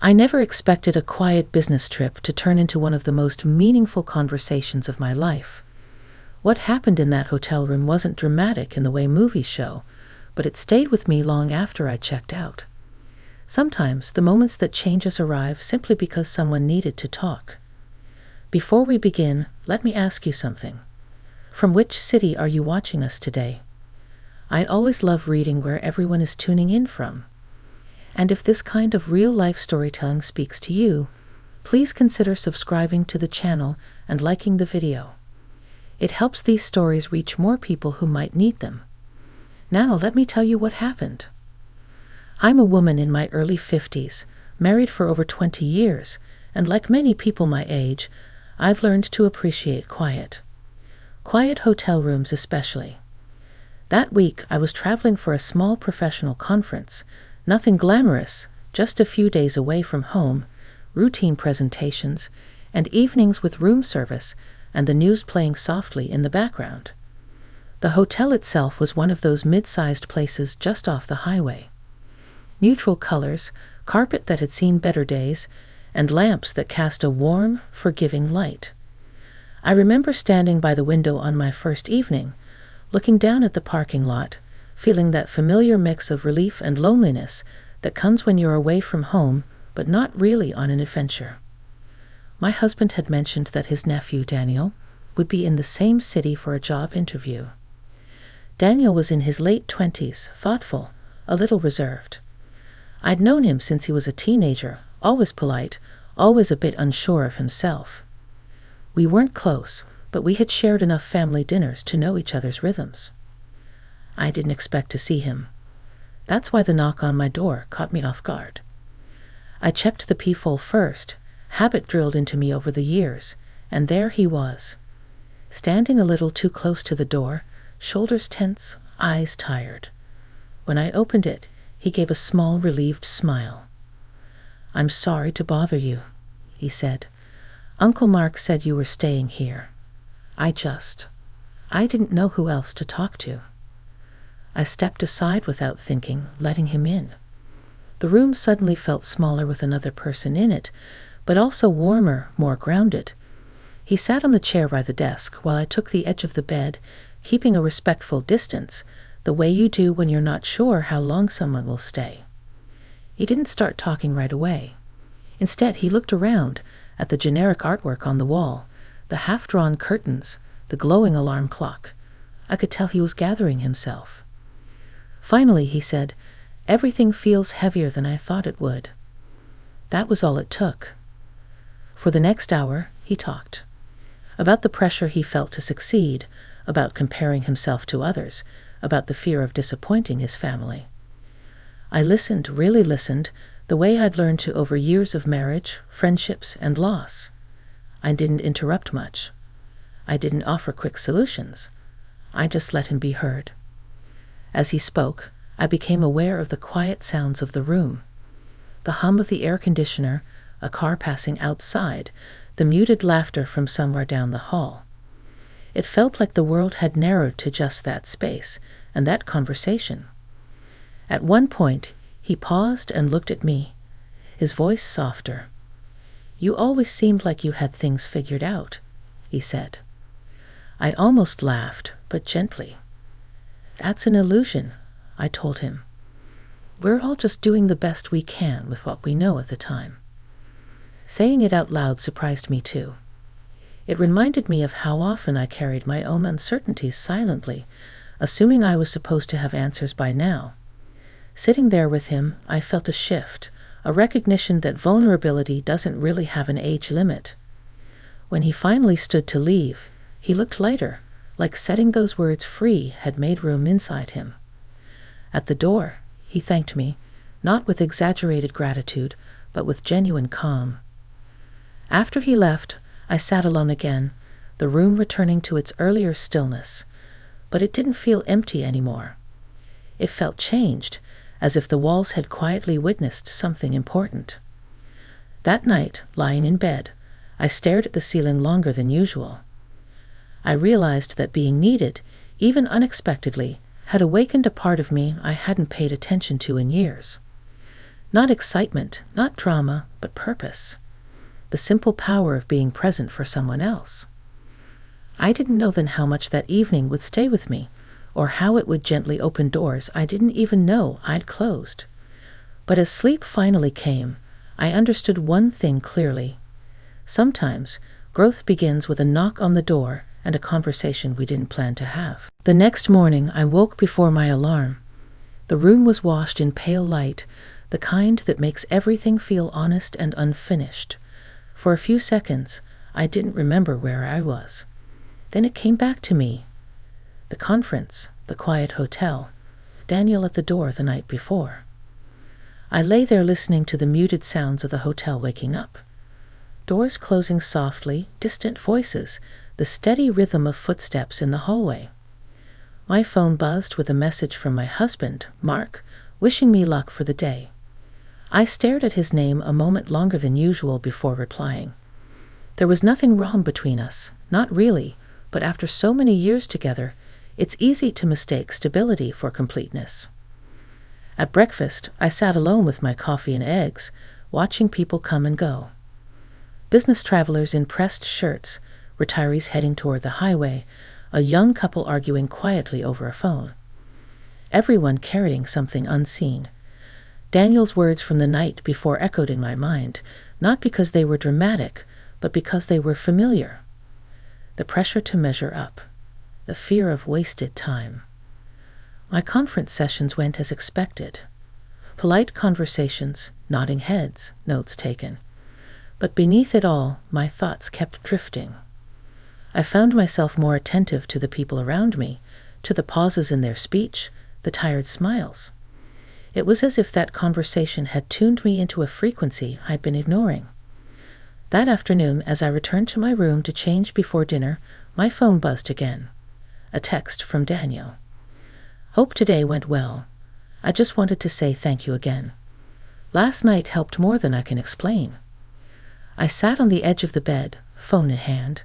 I never expected a quiet business trip to turn into one of the most meaningful conversations of my life. What happened in that hotel room wasn't dramatic in the way movies show, but it stayed with me long after I checked out. Sometimes the moments that change us arrive simply because someone needed to talk. Before we begin, let me ask you something. From which city are you watching us today? I always love reading where everyone is tuning in from. And if this kind of real-life storytelling speaks to you, please consider subscribing to the channel and liking the video. It helps these stories reach more people who might need them. Now let me tell you what happened. I'm a woman in my early 50s, married for over 20 years, and like many people my age, I've learned to appreciate quiet. Quiet hotel rooms especially. That week I was traveling for a small professional conference. Nothing glamorous, just a few days away from home, routine presentations, and evenings with room service and the news playing softly in the background. The hotel itself was one of those mid-sized places just off the highway. Neutral colors, carpet that had seen better days, and lamps that cast a warm, forgiving light. I remember standing by the window on my first evening, looking down at the parking lot, feeling that familiar mix of relief and loneliness that comes when you're away from home, but not really on an adventure. My husband had mentioned that his nephew, Daniel, would be in the same city for a job interview. Daniel was in his late 20s, thoughtful, a little reserved. I'd known him since he was a teenager, always polite, always a bit unsure of himself. We weren't close, but we had shared enough family dinners to know each other's rhythms. I didn't expect to see him. That's why the knock on my door caught me off guard. I checked the peephole first, habit drilled into me over the years, and there he was. Standing a little too close to the door, shoulders tense, eyes tired. When I opened it, he gave a small, relieved smile. "I'm sorry to bother you," he said. "Uncle Mark said you were staying here. I didn't know who else to talk to." I stepped aside without thinking, letting him in. The room suddenly felt smaller with another person in it, but also warmer, more grounded. He sat on the chair by the desk while I took the edge of the bed, keeping a respectful distance, the way you do when you're not sure how long someone will stay. He didn't start talking right away. Instead, he looked around at the generic artwork on the wall, the half-drawn curtains, the glowing alarm clock. I could tell he was gathering himself. Finally, he said, "Everything feels heavier than I thought it would." That was all it took. For the next hour, he talked. About the pressure he felt to succeed, about comparing himself to others, about the fear of disappointing his family. I listened, really listened, the way I'd learned to over years of marriage, friendships, and loss. I didn't interrupt much. I didn't offer quick solutions. I just let him be heard. As he spoke, I became aware of the quiet sounds of the room. The hum of the air conditioner, a car passing outside, the muted laughter from somewhere down the hall. It felt like the world had narrowed to just that space and that conversation. At one point, he paused and looked at me, his voice softer. "You always seemed like you had things figured out," he said. I almost laughed, but gently. "That's an illusion," I told him. "We're all just doing the best we can with what we know at the time." Saying it out loud surprised me too. It reminded me of how often I carried my own uncertainties silently, assuming I was supposed to have answers by now. Sitting there with him, I felt a shift, a recognition that vulnerability doesn't really have an age limit. When he finally stood to leave, he looked lighter, like setting those words free had made room inside him. At the door, he thanked me, not with exaggerated gratitude, but with genuine calm. After he left, I sat alone again, the room returning to its earlier stillness, but it didn't feel empty anymore. It felt changed, as if the walls had quietly witnessed something important. That night, lying in bed, I stared at the ceiling longer than usual. I realized that being needed, even unexpectedly, had awakened a part of me I hadn't paid attention to in years. Not excitement, not drama, but purpose. The simple power of being present for someone else. I didn't know then how much that evening would stay with me, or how it would gently open doors I didn't even know I'd closed. But as sleep finally came, I understood one thing clearly. Sometimes, growth begins with a knock on the door and a conversation we didn't plan to have. The next morning, I woke before my alarm. The room was washed in pale light, the kind that makes everything feel honest and unfinished. For a few seconds, I didn't remember where I was. Then it came back to me. The conference, the quiet hotel, Daniel at the door the night before. I lay there listening to the muted sounds of the hotel waking up. Doors closing softly, distant voices, the steady rhythm of footsteps in the hallway. My phone buzzed with a message from my husband, Mark, wishing me luck for the day. I stared at his name a moment longer than usual before replying. There was nothing wrong between us, not really, but after so many years together, it's easy to mistake stability for completeness. At breakfast, I sat alone with my coffee and eggs, watching people come and go. Business travelers in pressed shirts, retirees heading toward the highway, a young couple arguing quietly over a phone. Everyone carrying something unseen. Daniel's words from the night before echoed in my mind, not because they were dramatic, but because they were familiar. The pressure to measure up. The fear of wasted time. My conference sessions went as expected. Polite conversations, nodding heads, notes taken. But beneath it all, my thoughts kept drifting. I found myself more attentive to the people around me, to the pauses in their speech, the tired smiles. It was as if that conversation had tuned me into a frequency I'd been ignoring. That afternoon, as I returned to my room to change before dinner, my phone buzzed again. A text from Daniel. Hope today went well. I just wanted to say thank you again. Last night helped more than I can explain. I sat on the edge of the bed, phone in hand.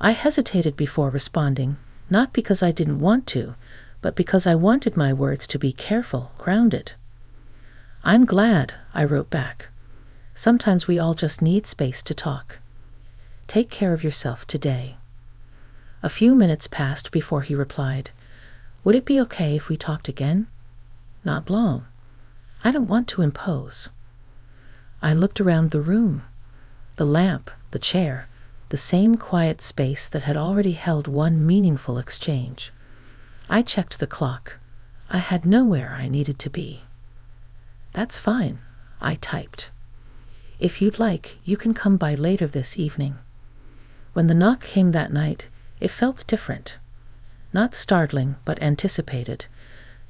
I hesitated before responding, not because I didn't want to, but because I wanted my words to be careful, grounded. I'm glad, I wrote back. Sometimes we all just need space to talk. Take care of yourself today. A few minutes passed before he replied, would it be okay if we talked again? Not long. I don't want to impose. I looked around the room. The lamp, the chair, the same quiet space that had already held one meaningful exchange. I checked the clock. I had nowhere I needed to be. That's fine, I typed. If you'd like, you can come by later this evening. When the knock came that night, it felt different. Not startling, but anticipated.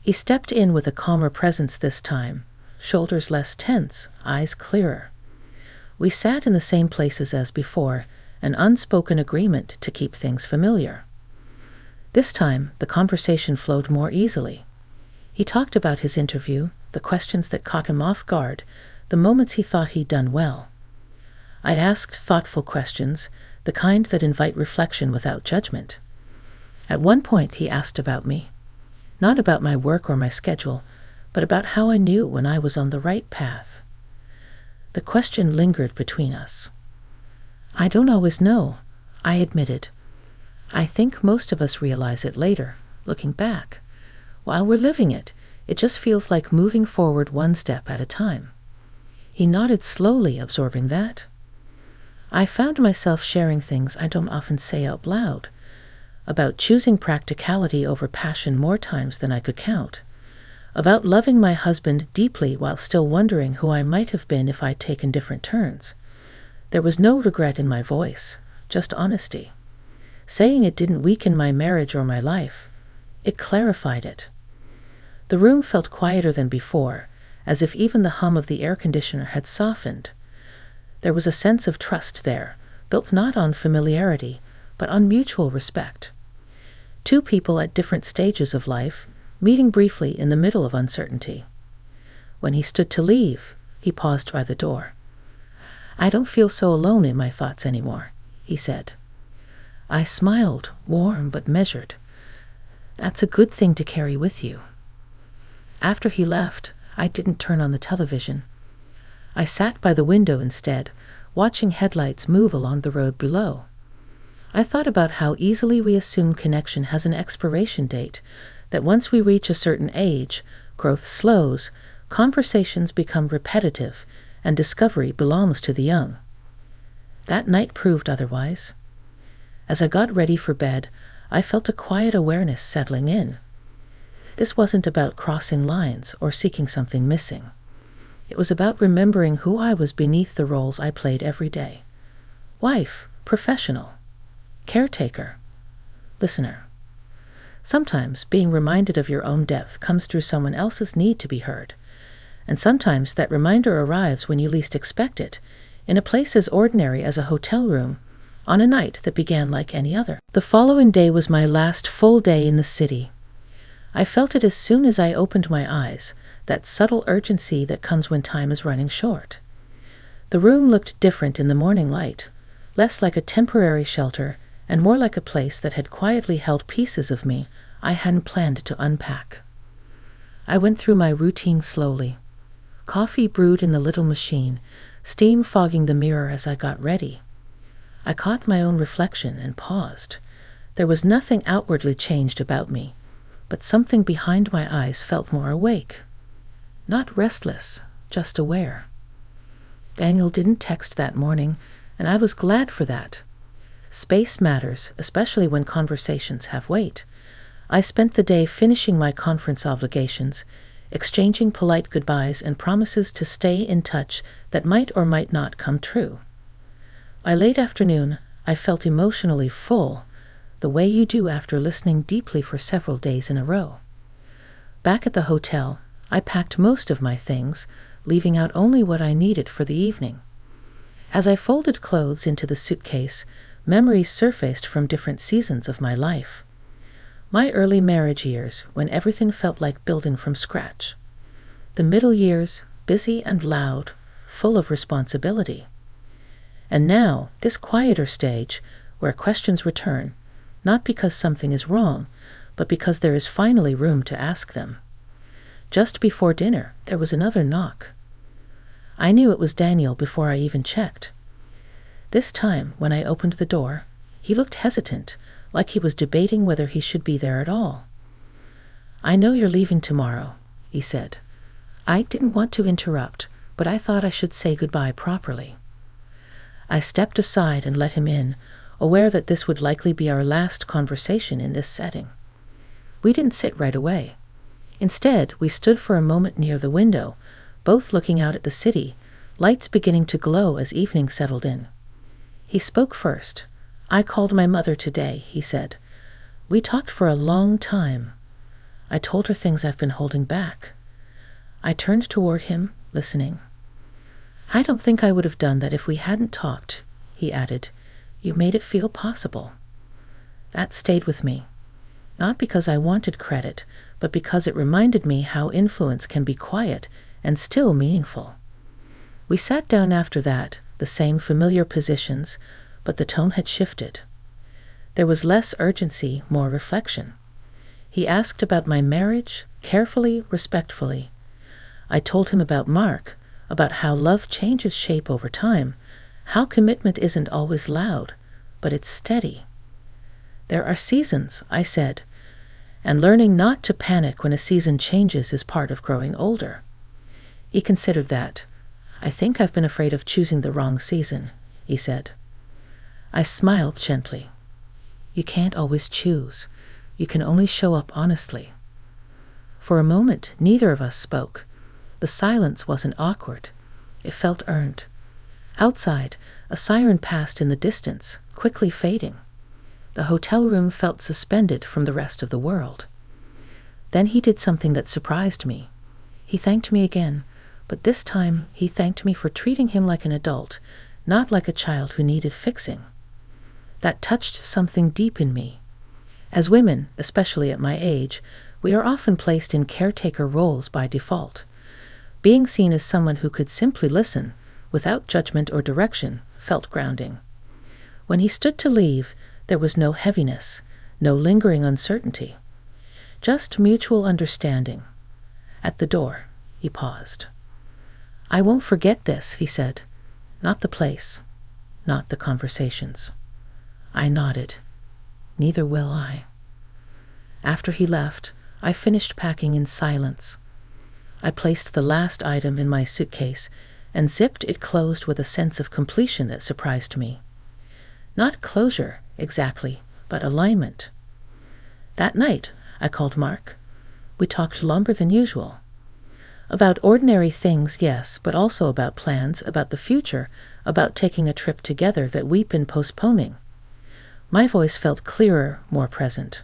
He stepped in with a calmer presence this time, shoulders less tense, eyes clearer. We sat in the same places as before, an unspoken agreement to keep things familiar. This time, the conversation flowed more easily. He talked about his interview, the questions that caught him off guard, the moments he thought he'd done well. I asked thoughtful questions, the kind that invite reflection without judgment. At one point, he asked about me. Not about my work or my schedule, but about how I knew when I was on the right path. The question lingered between us. I don't always know, I admitted. I think most of us realize it later, looking back. While we're living it, it just feels like moving forward one step at a time. He nodded slowly, absorbing that. I found myself sharing things I don't often say out loud, about choosing practicality over passion more times than I could count, about loving my husband deeply while still wondering who I might have been if I'd taken different turns. There was no regret in my voice, just honesty. Saying it didn't weaken my marriage or my life. It clarified it. The room felt quieter than before, as if even the hum of the air conditioner had softened. There was a sense of trust there, built not on familiarity, but on mutual respect. Two people at different stages of life, meeting briefly in the middle of uncertainty. When he stood to leave, he paused by the door. I don't feel so alone in my thoughts anymore, he said. I smiled, warm but measured. That's a good thing to carry with you. After he left, I didn't turn on the television. I sat by the window instead, watching headlights move along the road below. I thought about how easily we assume connection has an expiration date, that once we reach a certain age, growth slows, conversations become repetitive, and discovery belongs to the young. That night proved otherwise. As I got ready for bed, I felt a quiet awareness settling in. This wasn't about crossing lines or seeking something missing. It was about remembering who I was beneath the roles I played every day. Wife, professional, caretaker, listener. Sometimes being reminded of your own depth comes through someone else's need to be heard. And sometimes that reminder arrives when you least expect it, in a place as ordinary as a hotel room, on a night that began like any other. The following day was my last full day in the city. I felt it as soon as I opened my eyes, that subtle urgency that comes when time is running short. The room looked different in the morning light, less like a temporary shelter and more like a place that had quietly held pieces of me I hadn't planned to unpack. I went through my routine slowly. Coffee brewed in the little machine, steam fogging the mirror as I got ready. I caught my own reflection and paused. There was nothing outwardly changed about me, but something behind my eyes felt more awake. Not restless, just aware. Daniel didn't text that morning, and I was glad for that. Space matters, especially when conversations have weight. I spent the day finishing my conference obligations, exchanging polite goodbyes and promises to stay in touch that might or might not come true. By late afternoon, I felt emotionally full, the way you do after listening deeply for several days in a row. Back at the hotel, I packed most of my things, leaving out only what I needed for the evening. As I folded clothes into the suitcase, memories surfaced from different seasons of my life. My early marriage years, when everything felt like building from scratch. The middle years, busy and loud, full of responsibility. And now, this quieter stage, where questions return, not because something is wrong, but because there is finally room to ask them. Just before dinner, there was another knock. I knew it was Daniel before I even checked. This time, when I opened the door, he looked hesitant, like he was debating whether he should be there at all. "I know you're leaving tomorrow," he said. I didn't want to interrupt, but I thought I should say goodbye properly. I stepped aside and let him in, aware that this would likely be our last conversation in this setting. We didn't sit right away. Instead, we stood for a moment near the window, both looking out at the city, lights beginning to glow as evening settled in. He spoke first. "I called my mother today," he said. "We talked for a long time. I told her things I've been holding back." I turned toward him, listening. "I don't think I would have done that if we hadn't talked," he added. "You made it feel possible." That stayed with me, not because I wanted credit, but because it reminded me how influence can be quiet and still meaningful. We sat down after that, the same familiar positions, but the tone had shifted. There was less urgency, more reflection. He asked about my marriage, carefully, respectfully. I told him about Mark, about how love changes shape over time, how commitment isn't always loud, but it's steady. "There are seasons," I said, "and learning not to panic when a season changes is part of growing older." He considered that. "I think I've been afraid of choosing the wrong season," he said. I smiled gently. "You can't always choose. You can only show up honestly." For a moment, neither of us spoke. The silence wasn't awkward. It felt earned. Outside, a siren passed in the distance, quickly fading. The hotel room felt suspended from the rest of the world. Then he did something that surprised me. He thanked me again, but this time he thanked me for treating him like an adult, not like a child who needed fixing. That touched something deep in me. As women, especially at my age, we are often placed in caretaker roles by default. Being seen as someone who could simply listen, without judgment or direction, felt grounding. When he stood to leave, there was no heaviness, no lingering uncertainty. Just mutual understanding. At the door, he paused. "I won't forget this," he said. "Not the place, not the conversations." I nodded. "Neither will I." After he left, I finished packing in silence. I placed the last item in my suitcase and zipped it closed with a sense of completion that surprised me. Not closure, exactly, but alignment. That night, I called Mark. We talked longer than usual. About ordinary things, yes, but also about plans, about the future, about taking a trip together that we've been postponing. My voice felt clearer, more present.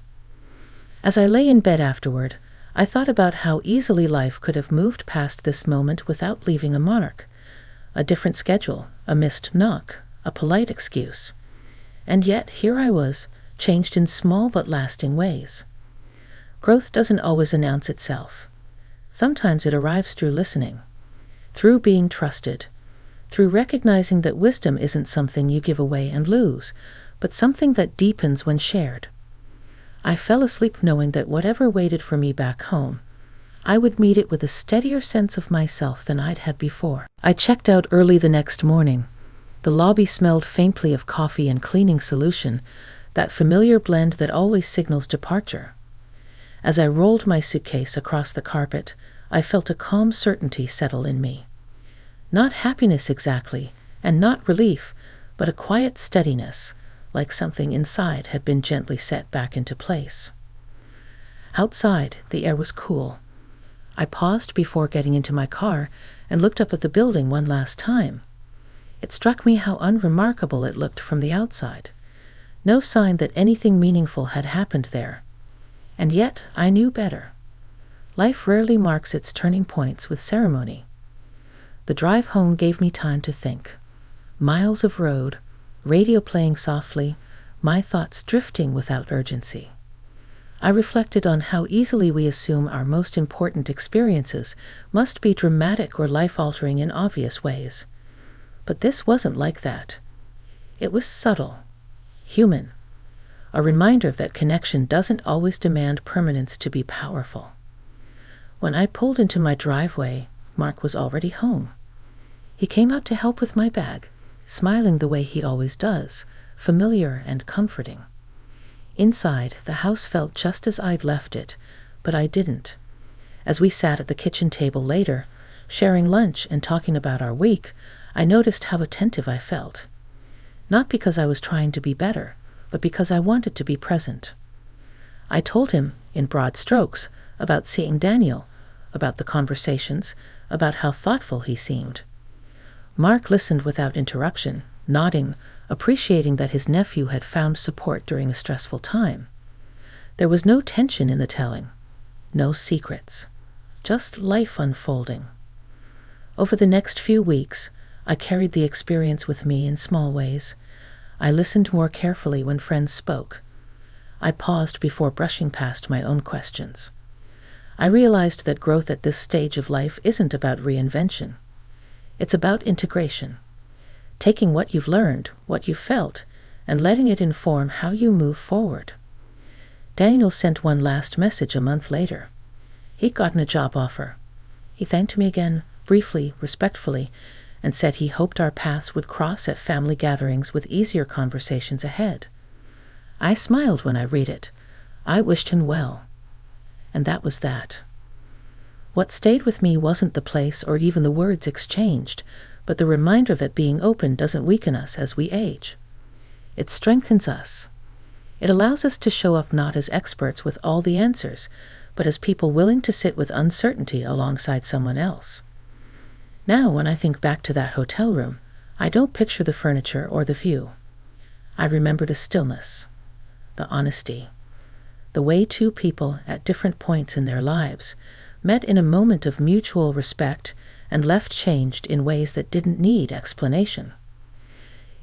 As I lay in bed afterward, I thought about how easily life could have moved past this moment without leaving a mark. A different schedule, a missed knock, a polite excuse. And yet, here I was, changed in small but lasting ways. Growth doesn't always announce itself. Sometimes it arrives through listening, through being trusted, through recognizing that wisdom isn't something you give away and lose, but something that deepens when shared. I fell asleep knowing that whatever waited for me back home, I would meet it with a steadier sense of myself than I'd had before. I checked out early the next morning. The lobby smelled faintly of coffee and cleaning solution, that familiar blend that always signals departure. As I rolled my suitcase across the carpet, I felt a calm certainty settle in me. Not happiness exactly, and not relief, but a quiet steadiness, like something inside had been gently set back into place. Outside, the air was cool. I paused before getting into my car and looked up at the building one last time. It struck me how unremarkable it looked from the outside. No sign that anything meaningful had happened there. And yet I knew better. Life rarely marks its turning points with ceremony. The drive home gave me time to think. Miles of road, radio playing softly, my thoughts drifting without urgency. I reflected on how easily we assume our most important experiences must be dramatic or life-altering in obvious ways. But this wasn't like that. It was subtle, human, a reminder that connection doesn't always demand permanence to be powerful. When I pulled into my driveway, Mark was already home. He came out to help with my bag, smiling the way he always does, familiar and comforting. Inside, the house felt just as I'd left it, but I didn't. As we sat at the kitchen table later, sharing lunch and talking about our week, I noticed how attentive I felt. Not because I was trying to be better, but because I wanted to be present. I told him, in broad strokes, about seeing Daniel, about the conversations, about how thoughtful he seemed. Mark listened without interruption, nodding, appreciating that his nephew had found support during a stressful time. There was no tension in the telling, no secrets, just life unfolding. Over the next few weeks, I carried the experience with me in small ways. I listened more carefully when friends spoke. I paused before brushing past my own questions. I realized that growth at this stage of life isn't about reinvention. It's about integration. Taking what you've learned, what you've felt, and letting it inform how you move forward. Daniel sent one last message a month later. He'd gotten a job offer. He thanked me again, briefly, respectfully, and said he hoped our paths would cross at family gatherings with easier conversations ahead. I smiled when I read it. I wished him well. And that was that. What stayed with me wasn't the place or even the words exchanged, but the reminder that being open doesn't weaken us as we age. It strengthens us. It allows us to show up not as experts with all the answers, but as people willing to sit with uncertainty alongside someone else. Now, when I think back to that hotel room, I don't picture the furniture or the view. I remember the stillness, the honesty, the way two people at different points in their lives met in a moment of mutual respect and left changed in ways that didn't need explanation.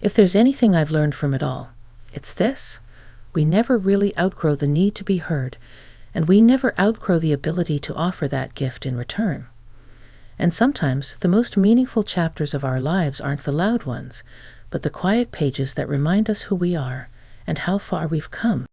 If there's anything I've learned from it all, it's this: we never really outgrow the need to be heard, and we never outgrow the ability to offer that gift in return. And sometimes the most meaningful chapters of our lives aren't the loud ones, but the quiet pages that remind us who we are and how far we've come.